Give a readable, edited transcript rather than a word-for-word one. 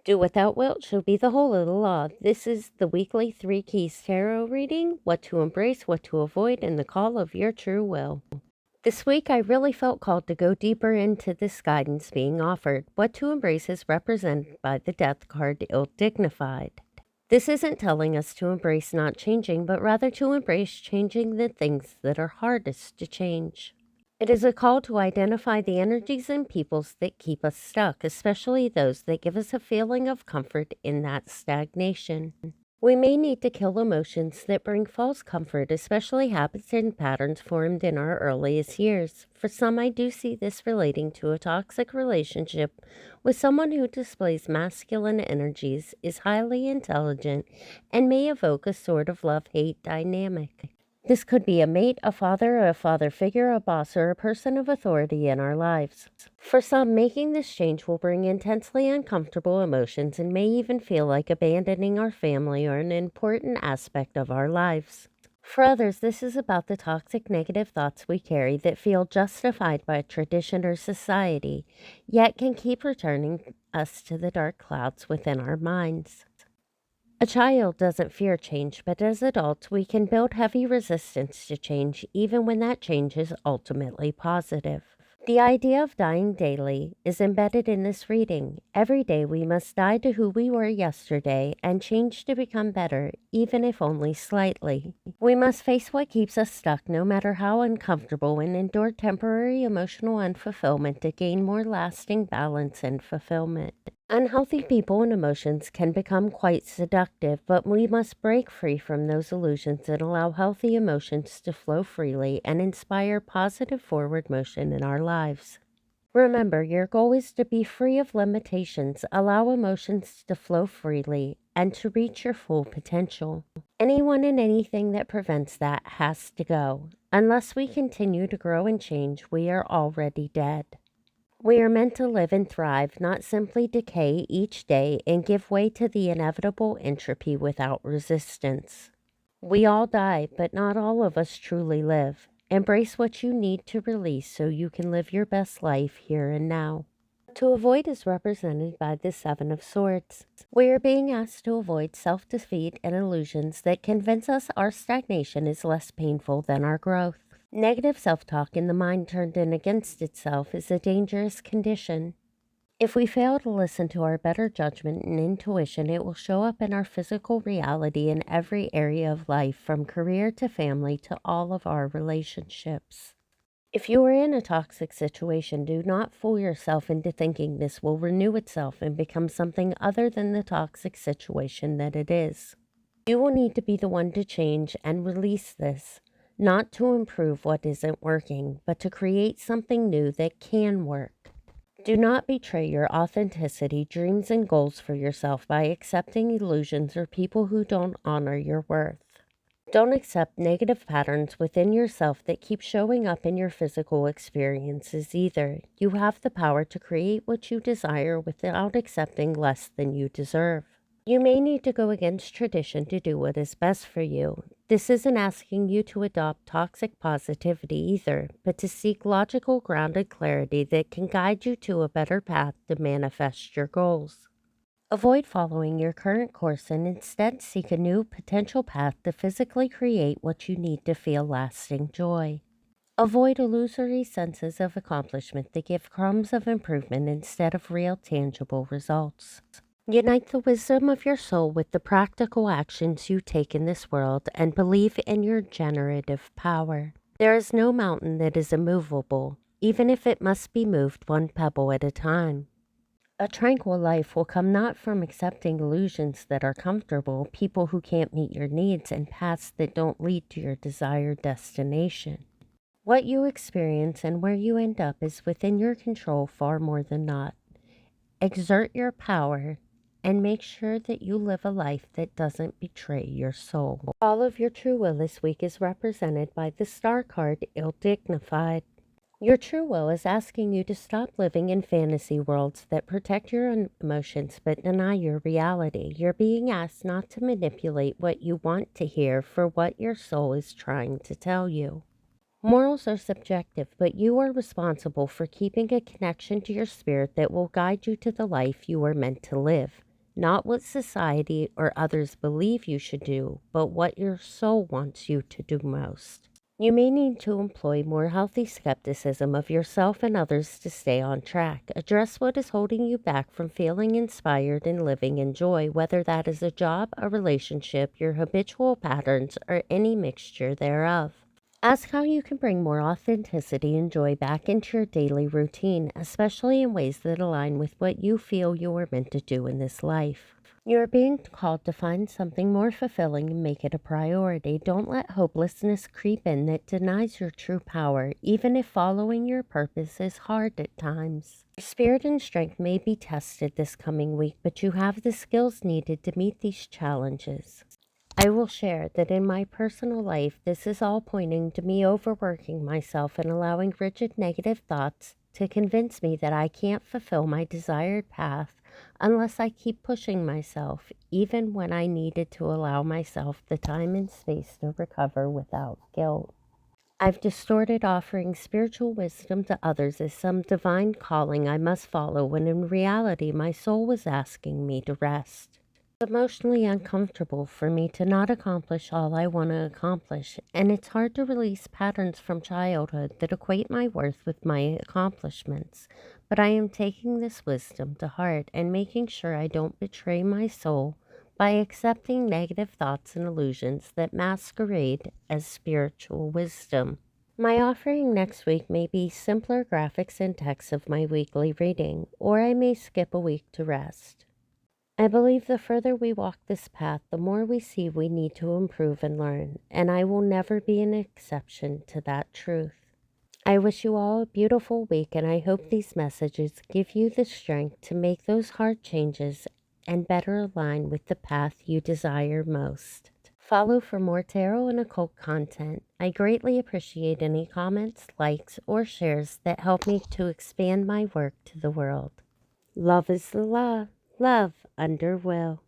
Do without wilt shall be the whole of the law. This is the weekly 3 Keys Tarot reading, what to embrace, what to avoid, and the call of your true will. This week, I really felt called to go deeper into this guidance being offered. What to embrace is represented by the Death card, ill-dignified. This isn't telling us to embrace not changing, but rather to embrace changing the things that are hardest to change. It is a call to identify the energies and peoples that keep us stuck, especially those that give us a feeling of comfort in that stagnation. We may need to kill emotions that bring false comfort, especially habits and patterns formed in our earliest years. For some, I do see this relating to a toxic relationship with someone who displays masculine energies, is highly intelligent, and may evoke a sort of love-hate dynamic. This could be a mate, a father figure, a boss, or a person of authority in our lives. For some, making this change will bring intensely uncomfortable emotions and may even feel like abandoning our family or an important aspect of our lives. For others, this is about the toxic negative thoughts we carry that feel justified by tradition or society, yet can keep returning us to the dark clouds within our minds. A child doesn't fear change, but as adults, we can build heavy resistance to change, even when that change is ultimately positive. The idea of dying daily is embedded in this reading. Every day we must die to who we were yesterday and change to become better, even if only slightly. We must face what keeps us stuck, no matter how uncomfortable, and endure temporary emotional unfulfillment to gain more lasting balance and fulfillment. Unhealthy people and emotions can become quite seductive, but we must break free from those illusions and allow healthy emotions to flow freely and inspire positive forward motion in our lives. Remember, your goal is to be free of limitations, allow emotions to flow freely, and to reach your full potential. Anyone and anything that prevents that has to go. Unless we continue to grow and change, we are already dead. We are meant to live and thrive, not simply decay each day and give way to the inevitable entropy without resistance. We all die, but not all of us truly live. Embrace what you need to release so you can live your best life here and now. To avoid is represented by the Seven of Swords. We are being asked to avoid self-defeat and illusions that convince us our stagnation is less painful than our growth. Negative self-talk in the mind turned in against itself is a dangerous condition. If we fail to listen to our better judgment and intuition, it will show up in our physical reality in every area of life, from career to family to all of our relationships. If you are in a toxic situation, do not fool yourself into thinking this will renew itself and become something other than the toxic situation that it is. You will need to be the one to change and release this. Not to improve what isn't working, but to create something new that can work. Do not betray your authenticity, dreams, and goals for yourself by accepting illusions or people who don't honor your worth. Don't accept negative patterns within yourself that keep showing up in your physical experiences either. You have the power to create what you desire without accepting less than you deserve. You may need to go against tradition to do what is best for you. This isn't asking you to adopt toxic positivity either, but to seek logical, grounded clarity that can guide you to a better path to manifest your goals. Avoid following your current course and instead seek a new potential path to physically create what you need to feel lasting joy. Avoid illusory senses of accomplishment that give crumbs of improvement instead of real tangible results. Unite the wisdom of your soul with the practical actions you take in this world and believe in your generative power. There is no mountain that is immovable, even if it must be moved one pebble at a time. A tranquil life will come not from accepting illusions that are comfortable, people who can't meet your needs, and paths that don't lead to your desired destination. What you experience and where you end up is within your control far more than not. Exert your power and make sure that you live a life that doesn't betray your soul. All of your true will this week is represented by the Star card, ill-dignified. Your true will is asking you to stop living in fantasy worlds that protect your emotions but deny your reality. You're being asked not to manipulate what you want to hear for what your soul is trying to tell you. Morals are subjective, but you are responsible for keeping a connection to your spirit that will guide you to the life you are meant to live. not what society or others believe you should do, but what your soul wants you to do most. You may need to employ more healthy skepticism of yourself and others to stay on track. Address what is holding you back from feeling inspired and living in joy, whether that is a job, a relationship, your habitual patterns, or any mixture thereof. Ask how you can bring more authenticity and joy back into your daily routine, especially in ways that align with what you feel you are meant to do in this life. You are being called to find something more fulfilling and make it a priority. Don't let hopelessness creep in that denies your true power, even if following your purpose is hard at times. Your spirit and strength may be tested this coming week, but you have the skills needed to meet these challenges. I will share that in my personal life, this is all pointing to me overworking myself and allowing rigid negative thoughts to convince me that I can't fulfill my desired path unless I keep pushing myself, even when I needed to allow myself the time and space to recover without guilt. I've distorted offering spiritual wisdom to others as some divine calling I must follow, when in reality my soul was asking me to rest. It's emotionally uncomfortable for me to not accomplish all I want to accomplish, and it's hard to release patterns from childhood that equate my worth with my accomplishments. But I am taking this wisdom to heart and making sure I don't betray my soul by accepting negative thoughts and illusions that masquerade as spiritual wisdom. My offering next week may be simpler graphics and text of my weekly reading, or I may skip a week to rest. I believe the further we walk this path, the more we see we need to improve and learn, and I will never be an exception to that truth. I wish you all a beautiful week, and I hope these messages give you the strength to make those hard changes and better align with the path you desire most. Follow for more tarot and occult content. I greatly appreciate any comments, likes, or shares that help me to expand my work to the world. Love is the law. Love under will.